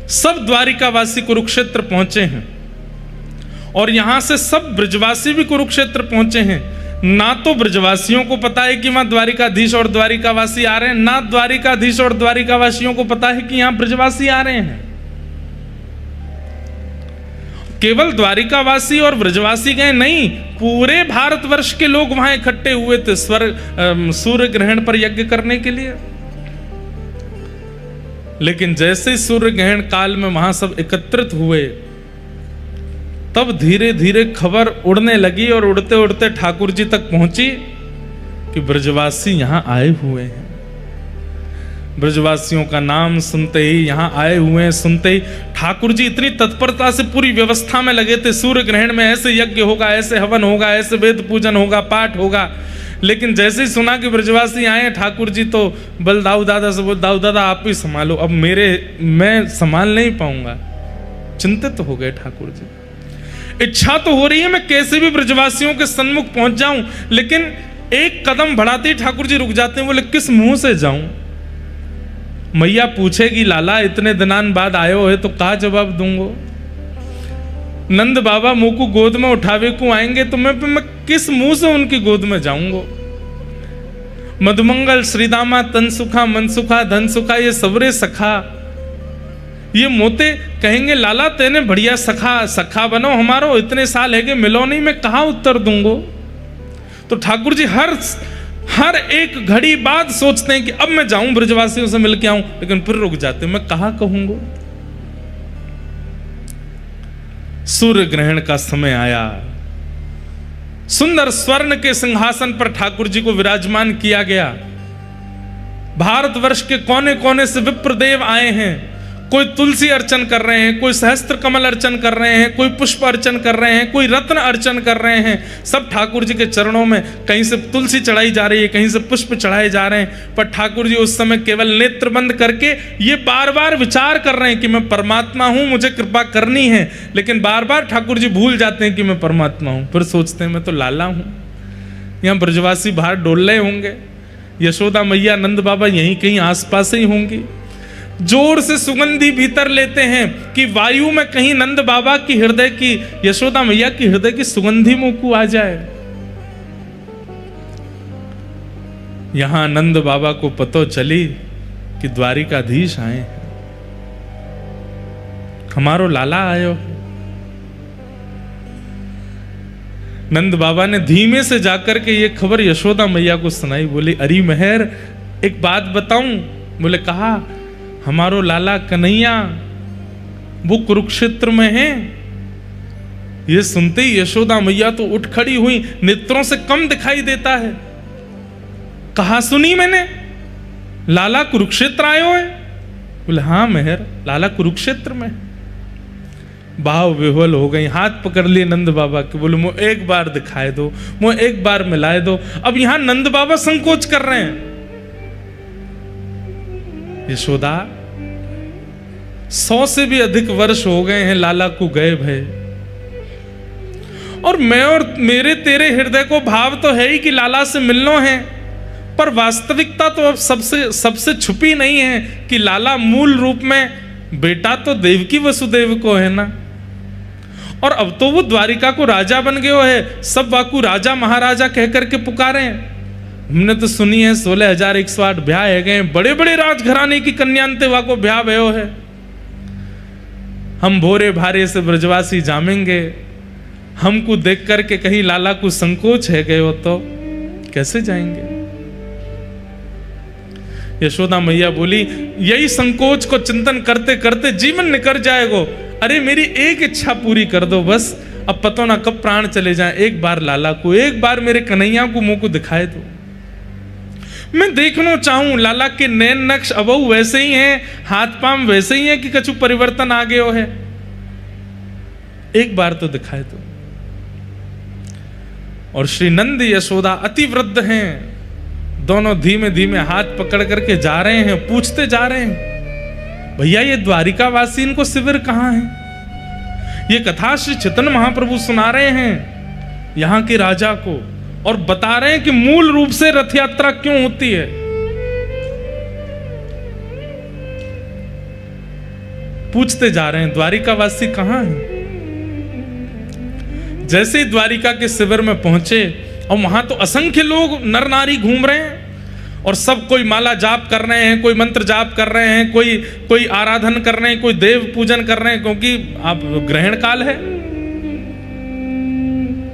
सब द्वारिकावासी कुरुक्षेत्र पहुंचे हैं और यहां से सब ब्रजवासी भी कुरुक्षेत्र पहुंचे हैं। ना तो ब्रजवासियों को पता है कि वहां द्वारिकाधीश और द्वारिकावासी आ रहे हैं, ना द्वारिकाधीश और द्वारिकावासियों को पता है कि यहां ब्रजवासी आ रहे हैं। केवल द्वारिकावासी और ब्रजवासी गए नहीं, पूरे भारतवर्ष के लोग वहां इकट्ठे हुए थे सूर्य ग्रहण पर यज्ञ करने के लिए। लेकिन जैसे सूर्य ग्रहण काल में वहां सब एकत्रित हुए, तब धीरे धीरे खबर उड़ने लगी और उड़ते उड़ते ठाकुर जी तक पहुंची कि ब्रजवासी यहां आए हुए हैं। ब्रजवासियों का नाम सुनते ही, यहां आए हुए हैं सुनते ही, ठाकुर जी इतनी तत्परता से पूरी व्यवस्था में लगे थे। सूर्य ग्रहण में ऐसे यज्ञ होगा, ऐसे हवन होगा, ऐसे वेद पूजन होगा, पाठ होगा। लेकिन जैसे ही सुना कि ब्रजवासी आए, ठाकुर जी तो बल दाऊ दादा से बोल, दाऊ दादा आप ही संभालो, अब मैं संभाल नहीं पाऊंगा। चिंतित हो गए ठाकुर जी। इच्छा तो हो रही है मैं कैसे भी ब्रजवासियों के सन्मुख पहुंच जाऊं, लेकिन एक कदम बढ़ाते ही ठाकुर जी रुक जाते हैं। बोले किस मुंह से जाऊं? मैया पूछेगी लाला इतने दिनान बाद आयो है तो क्या जवाब दूंगो? नंद बाबा मुंह को गोद में उठावे को आएंगे तो मैं किस मुंह से उनकी गोद में जाऊंगो? मधुमंगल श्रीदामा तन सुखा मन सुखा धन सुखा ये सबरे सखा, ये मोते कहेंगे लाला तेने बढ़िया सखा बनो हमारो, इतने साल है कि मिलो नहीं, मैं कहा उत्तर दूंगो? तो ठाकुर जी हर एक घड़ी बाद सोचते हैं कि अब मैं जाऊं ब्रजवासियों से मिल के आऊं, लेकिन फिर रुक जाते हैं, मैं कहा कहूंगो? सूर्य ग्रहण का समय आया, सुंदर स्वर्ण के सिंहासन पर ठाकुर जी को विराजमान किया गया। भारतवर्ष के कोने कोने से विप्रदेव आए हैं, कोई तुलसी अर्चन कर रहे हैं, कोई सहस्त्र कमल अर्चन कर रहे हैं, कोई पुष्प अर्चन कर रहे हैं, कोई रत्न अर्चन कर रहे हैं। सब ठाकुर जी के चरणों में कहीं से तुलसी चढ़ाई जा रही है, कहीं से पुष्प चढ़ाए जा रहे हैं। पर ठाकुर जी उस समय केवल नेत्र बंद करके ये बार बार विचार कर रहे हैं कि मैं परमात्मा हूं, मुझे कृपा करनी है। लेकिन बार बार ठाकुर जी भूल जाते हैं कि मैं परमात्मा हूं। फिर सोचते हैं मैं तो लाला हूं। यहाँ ब्रजवासी बाहर डोल रहे होंगे, यशोदा मैया नंद बाबा यहीं कहीं आसपास ही होंगी। जोर से सुगंधी भीतर लेते हैं कि वायु में कहीं नंद बाबा की हृदय की, यशोदा मैया की हृदय की सुगंधी मुंह को आ जाए। यहां नंद बाबा को पतो चली कि द्वारिकाधीश आए हैं, हमारो लाला आयो। नंद बाबा ने धीमे से जाकर के ये खबर यशोदा मैया को सुनाई। बोली अरे मेहर एक बात बताऊं? बोले कहा, हमारो लाला कन्हैया वो कुरुक्षेत्र में है। ये सुनते ही यशोदा मैया तो उठ खड़ी हुई, नेत्रों से कम दिखाई देता है। कहा सुनी मैंने, लाला कुरुक्षेत्र आयो है? बोले हाँ मेहर, लाला कुरुक्षेत्र में। भाव विह्वल हो गई, हाथ पकड़ लिए नंद बाबा के। बोले मुझे एक बार दिखाए दो, मुझे एक बार मिलाए दो। अब यहां नंद बाबा संकोच कर रहे हैं। यशोदा 100 से भी अधिक वर्ष हो गए हैं लाला को गए भय, और मैं और मेरे तेरे हृदय को भाव तो है ही कि लाला से मिलना है, पर वास्तविकता तो अब सबसे छुपी नहीं है कि लाला मूल रूप में बेटा तो देवकी वसुदेव को है ना, और अब तो वो द्वारिका को राजा बन गए है। सब वाकू राजा महाराजा कह करके पुकारे हैं। हमने तो सुनी है 16,108 ब्याह है गए, बड़े बड़े राजघराने की कन्यांते वाको ब्याह भयो है। हम भोरे भारे से ब्रजवासी जामेंगे, हमको देख करके कहीं लाला को संकोच है गए हो तो कैसे जाएंगे? यशोदा मैया बोली यही संकोच को चिंतन करते करते जीवन निकल जाएगो। अरे मेरी एक इच्छा पूरी कर दो बस, अब पता ना कब प्राण चले जाएं। एक बार लाला को, एक बार मेरे कन्हैया को मुंह को दिखाए दो। मैं देखना चाहूं लाला के नैन नक्श अबहु वैसे ही हैं, हाथ पांव वैसे ही हैं कि कछु परिवर्तन आ गयो है? एक बार तो दिखाए दो। और श्री नंद यशोदा अति वृद्ध हैं, दोनों धीमे धीमे हाथ पकड़ करके जा रहे हैं, पूछते जा रहे हैं भैया ये द्वारिकावासी इनको शिविर कहां है? ये कथा श्री चैतन्य महाप्रभु सुना रहे हैं यहां के राजा को, और बता रहे हैं कि मूल रूप से रथ यात्रा क्यों होती है। पूछते जा रहे हैं द्वारिकावासी कहाँ हैं। जैसे ही द्वारिका के शिविर में पहुंचे और वहां तो असंख्य लोग नर नारी घूम रहे हैं और सब कोई माला जाप कर रहे हैं, कोई मंत्र जाप कर रहे हैं, कोई आराधन कर रहे हैं, कोई देव पूजन कर रहे हैं, क्योंकि अब ग्रहण काल है।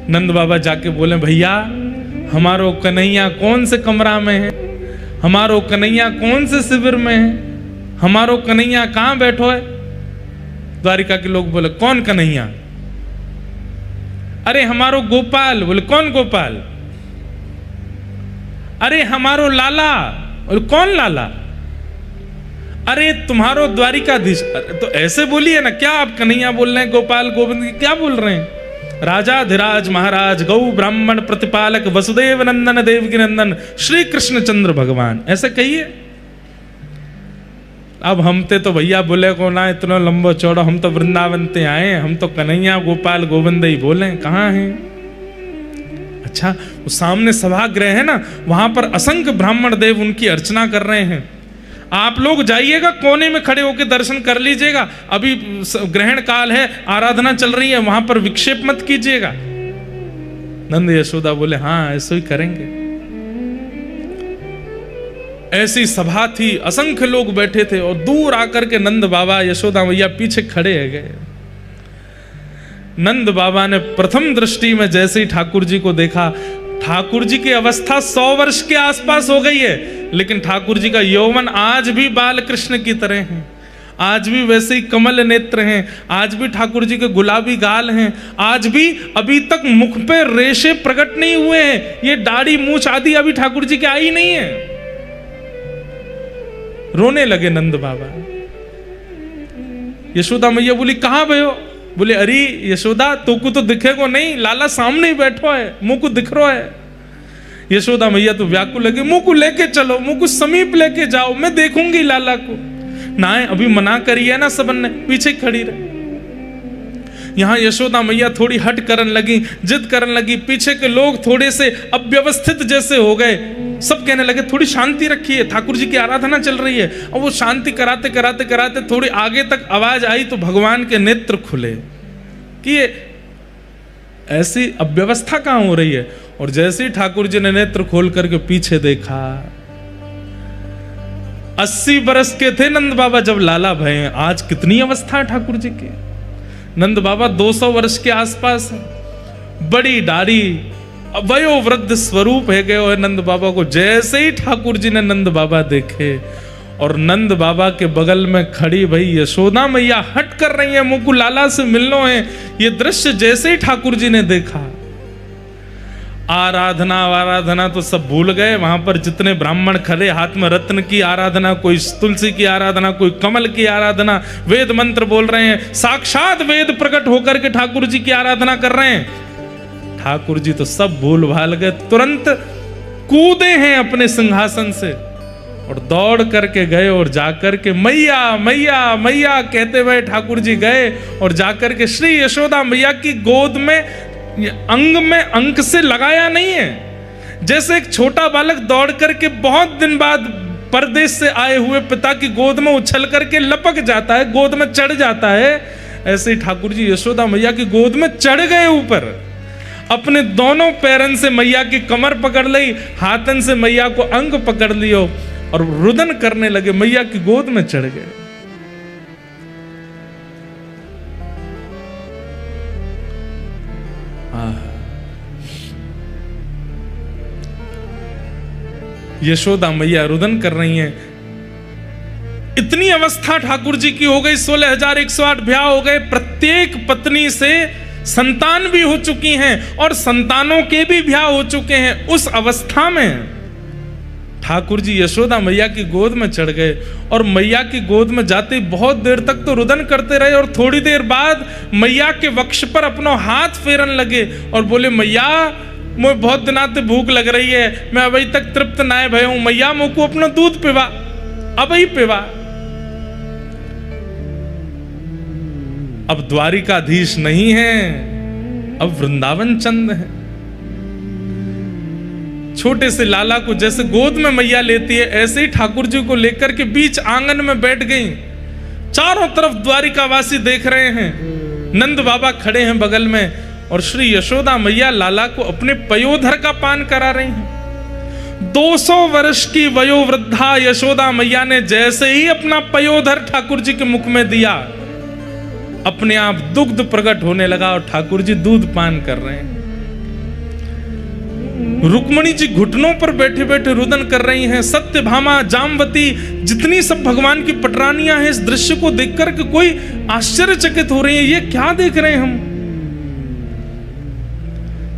नंद बाबा जाके बोले भैया हमारो कन्हैया कौन से कमरा में है, हमारो कन्हैया कौन से शिविर में है, हमारो कन्हैया कहां बैठो है। द्वारिका के लोग बोले कौन कन्हैया, अरे हमारो गोपाल। बोले कौन गोपाल, अरे हमारो लाला। बोले कौन लाला, अरे तुम्हारो द्वारिकाधीश। तो ऐसे बोलिए ना, क्या आप कन्हैया बोल रहे हैं, गोपाल गोविंद क्या बोल रहे हैं। राजा धीराज महाराज गौ ब्राह्मण प्रतिपालक वसुदेव नंदन देवकी नंदन श्री कृष्ण चंद्र भगवान, ऐसे कहिए। अब हम तो भैया बोले को ना इतना लंबो चौड़ा, हम तो वृंदावन ते आए, हम तो कन्हैया गोपाल गोविंद ही बोले, कहाँ हैं। अच्छा, वो सामने सभागृह है ना, वहां पर असंख्य ब्राह्मण देव उनकी अर्चना कर रहे हैं। आप लोग जाइएगा, कोने में खड़े होकर दर्शन कर लीजिएगा, अभी ग्रहण काल है, आराधना चल रही है, वहां पर विक्षेप मत कीजिएगा। नंद यशोदा बोले हाँ ऐसे ही करेंगे। ऐसी सभा थी, असंख्य लोग बैठे थे और दूर आकर के नंद बाबा यशोदा मैया पीछे खड़े है गए। नंद बाबा ने प्रथम दृष्टि में जैसे ही ठाकुर जी को देखा, ठाकुर जी की अवस्था 100 वर्ष के आसपास हो गई है, लेकिन ठाकुर जी का यौवन आज भी बाल कृष्ण की तरह है, आज भी वैसे ही कमल नेत्र हैं, आज भी ठाकुर जी के गुलाबी गाल हैं, आज भी अभी तक मुख पे रेशे प्रकट नहीं हुए हैं, ये दाढ़ी मूछ आदि अभी ठाकुर जी के आई नहीं है। रोने लगे नंद बाबा। यशोदा मैया बोली कहां भयो। बोले अरे यशोदा तो को तो दिखेगो नहीं, लाला सामने ही बैठो है, मुंह को दिख रहा है। यशोदा मैया तो व्याकुल लगे, मुंह को लेके चलो, मुंह को समीप लेके जाओ, मैं देखूंगी लाला को। ना अभी मना करिए ना, सबन ने पीछे खड़ी रहे। यहां यशोदा मैया थोड़ी हट करन लगी, जिद करन लगी, पीछे के लोग थोड़े से अव्यवस्थित जैसे हो गए, सब कहने लगे थोड़ी शांति रखिए, ठाकुर जी की आराधना चल रही है। और वो शांति कराते कराते कराते थोड़ी आगे तक आवाज आई तो भगवान के नेत्र खुले कि ये ऐसी अव्यवस्था कहां हो रही है। और जैसे ही ठाकुर जी ने नेत्र खोल करके पीछे देखा, 80 बरस के थे नंद बाबा जब लाला भये, आज कितनी अवस्था है ठाकुर जी की। नंद बाबा 200 वर्ष के आसपास है, बड़ी दाढ़ी, वयोवृद्ध स्वरूप है गए और नंद बाबा को जैसे ही ठाकुर जी ने नंद बाबा देखे और नंद बाबा के बगल में खड़ी भाई यशोदा मैया हट कर रही है, मुंह को लाला से मिलनो है। ये दृश्य जैसे ही ठाकुर जी ने देखा, आराधना तो सब भूल गए। वहां पर जितने ब्राह्मण खड़े, हाथ में रत्न की आराधना, कोई तुलसी की आराधना, कोई कमल की आराधना, वेद मंत्र बोल रहे हैं, साक्षात वेद प्रकट होकर के ठाकुर जी की आराधना कर रहे हैं। ठाकुर जी तो सब भूल भाल गए, तुरंत कूदे हैं अपने सिंहासन से और दौड़ करके गए और जाकर के मैया मैया मैया कहते हुए ठाकुर जी गए और जाकर के श्री यशोदा मैया की गोद में अंग में अंक से लगाया नहीं है। जैसे एक छोटा बालक दौड़ करके बहुत दिन बाद परदेश से आए हुए पिता की गोद में उछल करके लपक जाता है, गोद में चढ़ जाता है, ऐसे ही ठाकुर जी यशोदा मैया की गोद में चढ़ गए ऊपर। अपने दोनों पैरन से मैया की कमर पकड़ ली, हाथन से मैया को अंग पकड़ लियो और रुदन करने लगे, मैया की गोद में चढ़ गए। यशोदा मैया रुदन कर रही हैं। इतनी अवस्था ठाकुर जी की हो गई, 16,108 ब्याह हो गए, प्रत्येक पत्नी से संतान भी हो चुकी हैं और संतानों के भी ब्याह हो चुके हैं। उस अवस्था में ठाकुर जी यशोदा मैया की गोद में चढ़ गए और मैया की गोद में जाते बहुत देर तक तो रुदन करते रहे और थोड़ी देर बाद मैया के वक्ष पर अपना हाथ फेरन लगे और बोले मैया मुझे बहुत दिनाते भूख लग रही है, मैं अभी तक तृप्त ना भय हूं, मैया मुझको अपना दूध पिवा, अब ही पिवा। अब द्वारिकाधीश नहीं है, अब वृंदावन चंद है। छोटे से लाला को जैसे गोद में मैया लेती है, ऐसे ही ठाकुर जी को लेकर के बीच आंगन में बैठ गई। चारों तरफ द्वारिकावासी देख रहे हैं, नंद बाबा खड़े हैं बगल में, और श्री यशोदा मैया लाला को अपने पयोधर का पान करा रही हैं। 200 वर्ष की वयोवृद्धा यशोदा मैया ने जैसे ही अपना पयोधर ठाकुर जी के मुख में दिया, अपने आप दुग्ध प्रकट होने लगा और ठाकुर जी दूध पान कर रहे हैं। रुक्मणी जी घुटनों पर बैठे बैठे रुदन कर रही हैं। सत्यभामा, जामवती, जितनी सब भगवान की पटरानियां हैं, इस दृश्य को देखकर के कोई आश्चर्यचकित हो रही है, ये क्या देख रहे हैं हम।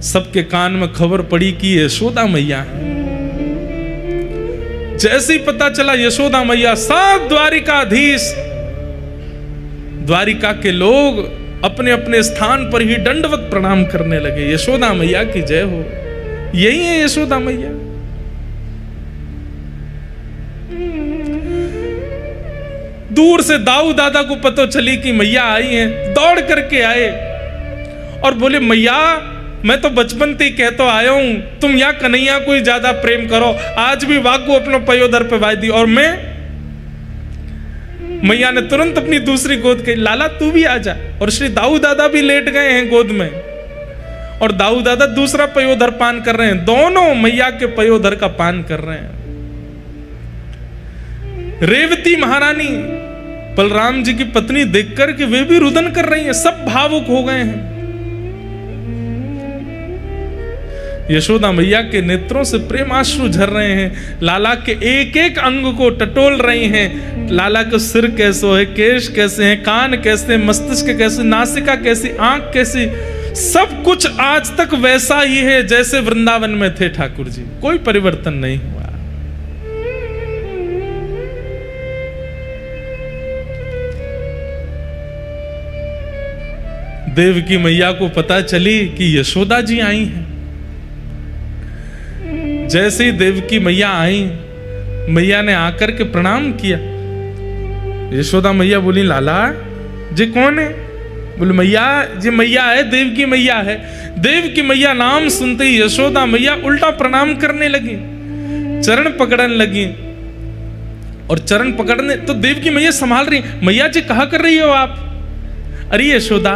सबके कान में खबर पड़ी कि यशोदा मैया है। जैसे ही पता चला यशोदा मैया, सब द्वारिकाधीश, द्वारिका के लोग अपने अपने स्थान पर ही दंडवत प्रणाम करने लगे। यशोदा मैया की जय हो। यही है यशोदा मैया। दूर से दाऊ दादा को पता चली कि मैया आई हैं, दौड़ करके आए और बोले, मैया मैं तो बचपन से कह तो आया हूं, तुम या कन्हैया को ही ज्यादा प्रेम करो। आज भी वाकू अपने पयोधर पे वाई दी और मैं। मैया ने तुरंत अपनी दूसरी गोद कही, लाला तू भी आ जा। और श्री दाऊ दादा भी लेट गए हैं गोद में, और दाऊ दादा दूसरा पयोधर पान कर रहे हैं। दोनों मैया के पयोधर का पान कर रहे हैं। रेवती महारानी बलराम जी की पत्नी देखकर कि वे भी रुदन कर रही हैं, सब भावुक हो गए हैं। यशोदा मैया के नेत्रों से प्रेमाश्रु झर रहे हैं। लाला के एक एक अंग को टटोल रही हैं। लाला का सिर कैसे है, केश कैसे हैं, कान कैसे, मस्तिष्क कैसे, नासिका कैसी, आंख कैसी, सब कुछ आज तक वैसा ही है जैसे वृंदावन में थे ठाकुर जी। कोई परिवर्तन नहीं हुआ। देवकी मैया को पता चली कि यशोदा जी आई हैं। जैसे ही देवकी मैया आई, मैया ने आकर के प्रणाम किया। यशोदा मैया बोली, लाला जी कौन है? बोले, मैया जी मैया है, देवकी मैया है। देवकी मैया नाम सुनते ही यशोदा मैया उल्टा प्रणाम करने लगी, चरण पकड़ने लगी। और चरण पकड़ने तो देवकी मैया संभाल रही, मैया जी कहा कर रही हो आप? अरे यशोदा,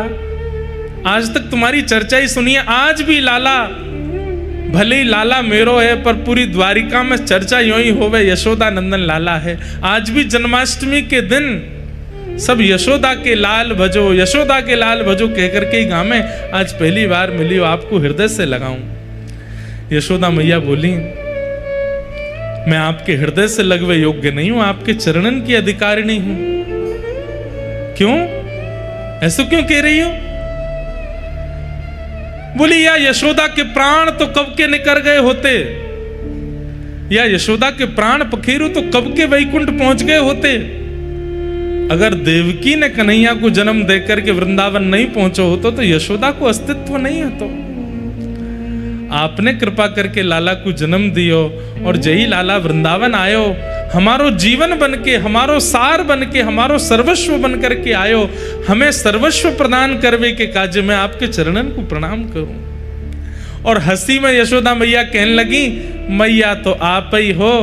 आज तक तुम्हारी चर्चा ही सुनी है। आज भी लाला, भले ही लाला मेरो है, पर पूरी द्वारिका में चर्चा यूं ही होवे, यशोदा नंदन लाला है। आज भी जन्माष्टमी के दिन सब यशोदा के लाल भजो, यशोदा के लाल भजो कहकर के ही गावे। आज पहली बार मिली हो, आपको हृदय से लगाऊं। यशोदा मैया बोली, मैं आपके हृदय से लगवे योग्य नहीं हूं, आपके चरणन की अधिकारिणी हूं। क्यों? ऐसा क्यों कह रही हो? बोली, या यशोदा के प्राण तो कब के निकल गए होते, या यशोदा के प्राण पखेरु तो कब के वैकुंठ पहुंच गए होते। अगर देवकी ने कन्हैया को जन्म देकर के वृंदावन नहीं पहुंचो होतो तो यशोदा को अस्तित्व नहीं होतो। आपने कृपा करके लाला को जन्म दियो, और जय लाला वृंदावन आयो, हमारो जीवन बन के, हमारो सार बन के, हमारो सर्वस्व बन करके आयो। हमें सर्वस्व प्रदान करवे के काज में आपके चरणन को प्रणाम करूं। और हंसी में यशोदा मैया कहने लगी, मैया तो आप ही हो,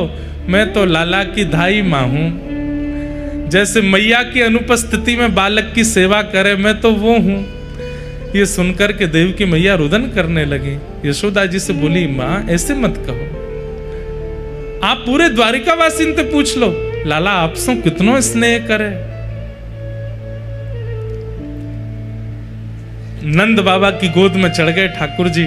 मैं तो लाला की धाई मां हूं। जैसे मैया की अनुपस्थिति में बालक की सेवा करे, मैं तो वो हूं। ये सुनकर के देवकी मैया रुदन करने लगी। यशोदा जी से बोली, मां ऐसे मत कहो, आप पूरे द्वारिकावासी से पूछ लो, लाला आपसे कितनो स्नेह करे। नंद बाबा की गोद में चढ़ गए ठाकुर जी।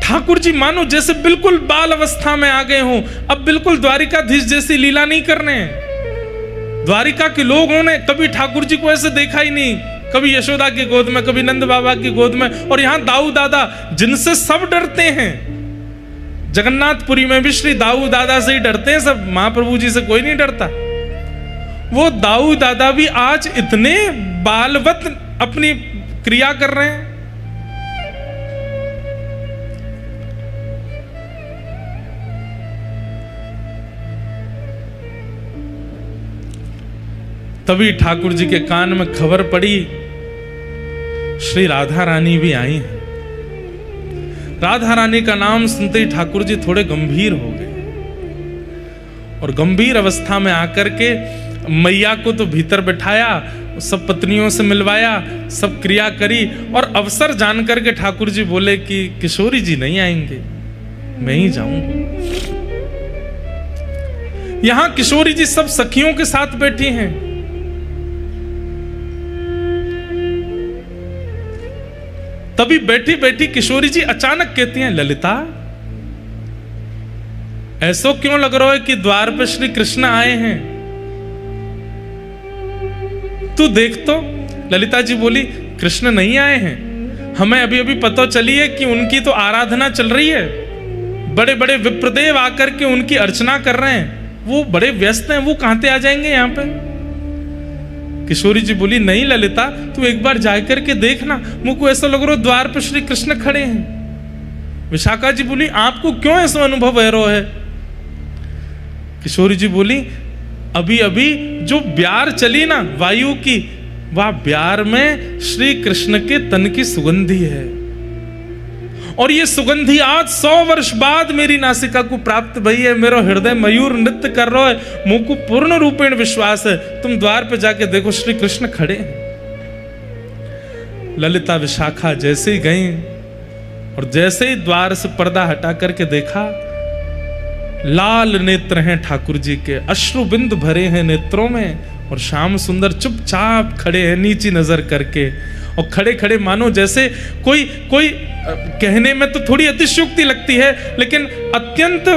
ठाकुर जी मानो जैसे बिल्कुल बाल अवस्था में आ गए हों। अब बिल्कुल द्वारिकाधीश जैसी लीला नहीं करने। द्वारिका के लोगों ने कभी ठाकुर जी को ऐसे देखा ही नहीं, कभी यशोदा की गोद में, कभी नंद बाबा की गोद में। और यहां दाऊ दादा, जिनसे सब डरते हैं, जगन्नाथपुरी में भी श्री दाऊ दादा से ही डरते हैं सब, महाप्रभु जी से कोई नहीं डरता। वो दाऊ दादा भी आज इतने बालवत अपनी क्रिया कर रहे हैं। तभी ठाकुर जी के कान में खबर पड़ी, श्री राधा रानी भी आई हैं। राधा रानी का नाम सुनते ही ठाकुर जी थोड़े गंभीर हो गए। और गंभीर अवस्था में आकर के मैया को तो भीतर बिठाया, सब पत्नियों से मिलवाया, सब क्रिया करी, और अवसर जान करके ठाकुर जी बोले कि किशोरी जी नहीं आएंगे, मैं ही जाऊंगा। यहां किशोरी जी सब सखियों के साथ बैठी हैं। तभी बैठी बैठी किशोरी जी अचानक कहती हैं, ललिता ऐसो क्यों लग रहा है कि द्वार पर श्री कृष्ण आए हैं, तू देख तो। ललिता जी बोली, कृष्ण नहीं आए हैं, हमें अभी अभी पता चली है कि उनकी तो आराधना चल रही है, बड़े बड़े विप्रदेव आकर के उनकी अर्चना कर रहे हैं, वो बड़े व्यस्त हैं, वो कहां से आ जाएंगे यहाँ पे। किशोरी जी बोली, नहीं ललिता, तू एक बार जाकर के देखना, मुझको ऐसा लग रहा द्वार पर श्री कृष्ण खड़े हैं। विशाखा जी बोली, आपको क्यों ऐसा अनुभव हो रहा है। किशोरी जी बोली, अभी अभी जो ब्यार चली ना वायु की, वह ब्यार में श्री कृष्ण के तन की सुगंधी है, और ये सुगंधी आज 100 वर्ष बाद मेरी नासिका को प्राप्त भई है। मेरा हृदय मयूर नृत्य कर रहा है, मुझको पूर्ण रूपेण विश्वास है, तुम द्वार पे जाके देखो श्री कृष्ण खड़े हैं। ललिता विशाखा जैसे ही गई और जैसे ही द्वार से पर्दा हटा करके देखा, लाल नेत्र हैं ठाकुर जी के, अश्रु बिंद भरे हैं नेत्रों में, और श्याम सुंदर चुपचाप खड़े हैं नीची नजर करके, और खड़े खड़े मानो जैसे कोई कहने में तो थोड़ी अतिशयोक्ति लगती है, लेकिन अत्यंत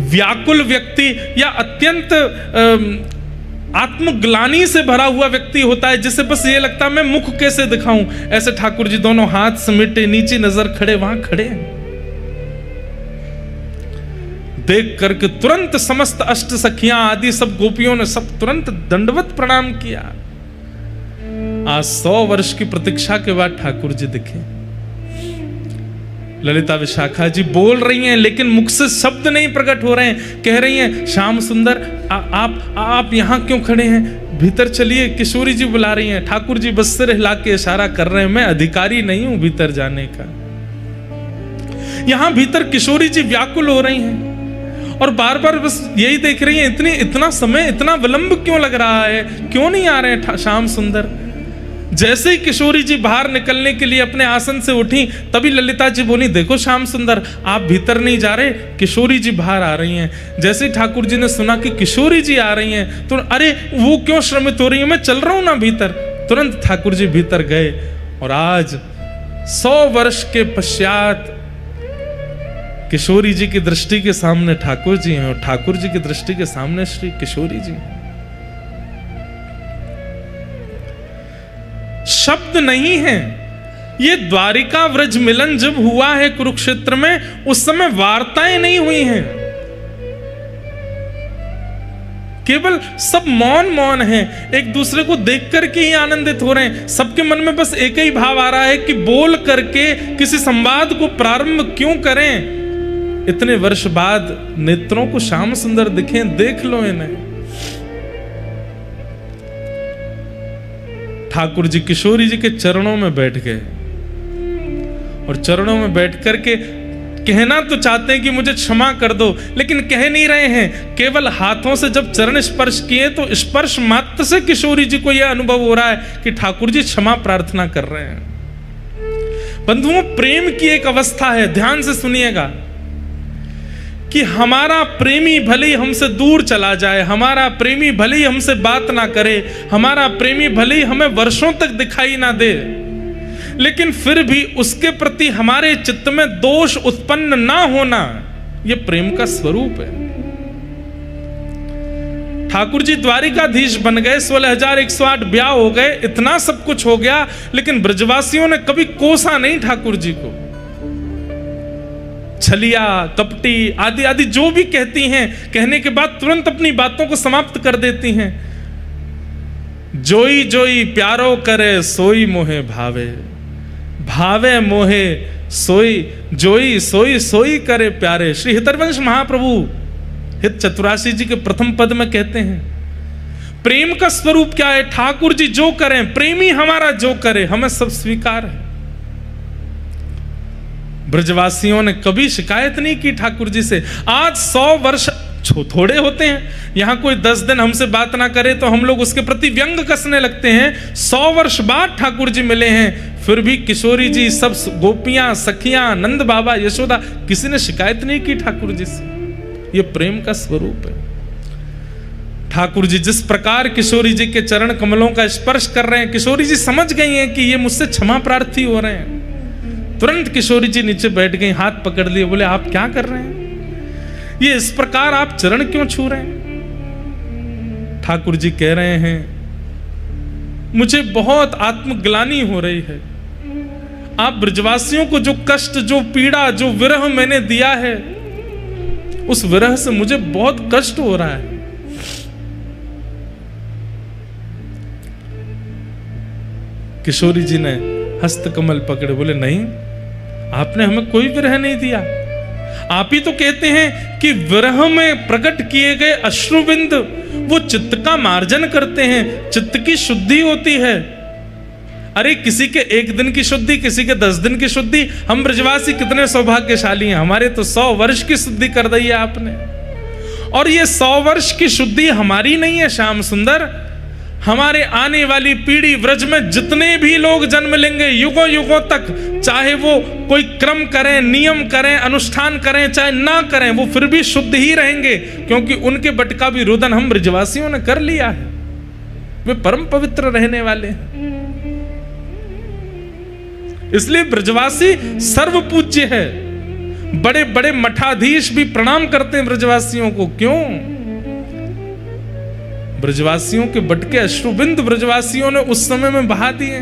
व्याकुल व्यक्ति या अत्यंत आत्मग्लानि से भरा हुआ व्यक्ति होता है, जिसे बस ये लगता है मैं मुख कैसे दिखाऊं। ऐसे ठाकुर जी दोनों हाथ समेटे नीची नजर खड़े वहां खड़े हैं। देख करके तुरंत समस्त अष्ट सखियां आदि सब गोपियों ने सब तुरंत दंडवत प्रणाम किया। आज 100 वर्ष की प्रतीक्षा के बाद ठाकुर जी दिखे। ललिता विशाखा जी बोल रही हैं, लेकिन मुख से शब्द नहीं प्रकट हो रहे हैं। कह रही हैं, श्याम सुंदर आप यहां क्यों खड़े हैं, भीतर चलिए। किशोरी जी बुला रही हैं। ठाकुर जी बस सिर हिला के इशारा कर रहे हैं, मैं अधिकारी नहीं हूं भीतर जाने का। यहां भीतर किशोरी जी व्याकुल हो रही हैं और बार बार बस यही देख रही हैं, इतना समय, इतना विलंब क्यों लग रहा है, क्यों नहीं आ रहे हैं श्याम सुंदर। जैसे ही किशोरी जी बाहर निकलने के लिए अपने आसन से उठी, तभी ललिता जी बोली, देखो श्याम सुंदर आप भीतर नहीं जा रहे, किशोरी जी बाहर आ रही हैं। जैसे ही ठाकुर जी ने सुना कि किशोरी जी आ रही हैं, तो अरे वो क्यों श्रमित हो रही है, मैं चल रहा हूं ना भीतर। तुरंत ठाकुर जी भीतर गए, और आज 100 वर्ष के पश्चात किशोरी जी की दृष्टि के सामने ठाकुर जी हैं, और ठाकुर जी की दृष्टि के सामने श्री किशोरी जी हैं। शब्द नहीं है। ये द्वारिका व्रज मिलन जब हुआ है कुरुक्षेत्र में, उस समय वार्ताएं नहीं हुई हैं, केवल सब मौन हैं, एक दूसरे को देख करके ही आनंदित हो रहे हैं। सबके मन में बस एक ही भाव आ रहा है कि बोल करके किसी संवाद को प्रारंभ क्यों करें। इतने वर्ष बाद नेत्रों को श्याम सुंदर दिखे, देख लो इन्हें। ठाकुर जी किशोरी जी के चरणों में बैठ गए, और चरणों में बैठ करके कहना तो चाहते हैं कि मुझे क्षमा कर दो, लेकिन कह नहीं रहे हैं। केवल हाथों से जब चरण स्पर्श किए, तो स्पर्श मात्र से किशोरी जी को यह अनुभव हो रहा है कि ठाकुर जी क्षमा प्रार्थना कर रहे हैं। बंधुओं, प्रेम की एक अवस्था है, ध्यान से सुनिएगा, कि हमारा प्रेमी भले ही हमसे दूर चला जाए, हमारा प्रेमी भले ही हमसे बात ना करे, हमारा प्रेमी भले ही हमें वर्षों तक दिखाई ना दे, लेकिन फिर भी उसके प्रति हमारे चित्त में दोष उत्पन्न ना होना, यह प्रेम का स्वरूप है। ठाकुर जी द्वारिकाधीश बन गए, 16,108 ब्याह हो गए, इतना सब कुछ हो गया, लेकिन ब्रजवासियों ने कभी कोसा नहीं ठाकुर जी को। छलिया, कपटी आदि आदि जो भी कहती हैं, कहने के बाद तुरंत अपनी बातों को समाप्त कर देती हैं। जोई जोई प्यारो करे सोई मोहे भावे, भावे मोहे सोई, जोई सोई सोई करे प्यारे। श्री हितरवंश महाप्रभु हित चतुराशी जी के प्रथम पद में कहते हैं, प्रेम का स्वरूप क्या है। ठाकुर जी जो करें, प्रेमी हमारा जो करे, हमें सब स्वीकार है। ब्रजवासियों ने कभी शिकायत नहीं की ठाकुर जी से। आज 100 वर्ष थोड़े होते हैं। यहाँ कोई 10 दिन हमसे बात ना करे तो हम लोग उसके प्रति व्यंग कसने लगते हैं। 100 वर्ष बाद ठाकुर जी मिले हैं, फिर भी किशोरी जी, सब गोपियां, सखियां, नंद बाबा, यशोदा, किसी ने शिकायत नहीं की ठाकुर जी से। ये प्रेम का स्वरूप है। ठाकुर जी जिस प्रकार किशोरी जी के चरण कमलों का स्पर्श कर रहे हैं, किशोरी जी समझ गई हैं कि ये मुझसे क्षमा प्रार्थी हो रहे हैं। तुरंत किशोरी जी नीचे बैठ गई, हाथ पकड़ लिए, बोले आप क्या कर रहे हैं, ये इस प्रकार आप चरण क्यों छू रहे हैं। ठाकुर जी कह रहे हैं मुझे बहुत आत्मग्लानि हो रही है। आप ब्रजवासियों को जो कष्ट, जो पीड़ा, जो विरह मैंने दिया है, उस विरह से मुझे बहुत कष्ट हो रहा है। किशोरी जी ने हस्त कमल पकड़े, बोले नहीं, आपने हमें कोई विरह नहीं दिया। आप ही तो कहते हैं कि विरह में प्रकट किए गए अश्रुबिंद वो चित्त का मार्जन करते हैं, चित्त की शुद्धि होती है। अरे किसी के 1 दिन की शुद्धि, किसी के 10 दिन की शुद्धि। हम ब्रजवासी कितने सौभाग्यशाली हैं, हमारे तो 100 वर्ष की शुद्धि कर दी है आपने। और ये 100 वर्ष की शुद्धि हमारी नहीं है श्याम सुंदर, हमारे आने वाली पीढ़ी व्रज में जितने भी लोग जन्म लेंगे युगों युगों तक, चाहे वो कोई क्रम करें, नियम करें, अनुष्ठान करें, चाहे ना karen, वो फिर भी शुद्ध ही रहेंगे, क्योंकि उनके बट का भी रुदन हम ब्रजवासियों ने कर लिया है। वे परम पवित्र रहने वाले हैं। इसलिए ब्रजवासी सर्व पूज्य है। बड़े बड़े मठाधीश भी प्रणाम करते हैं ब्रजवासियों को। क्यों? ब्रजवासियों के बटके अश्रुबिंद ब्रजवासियों ने उस समय में बहा दिए।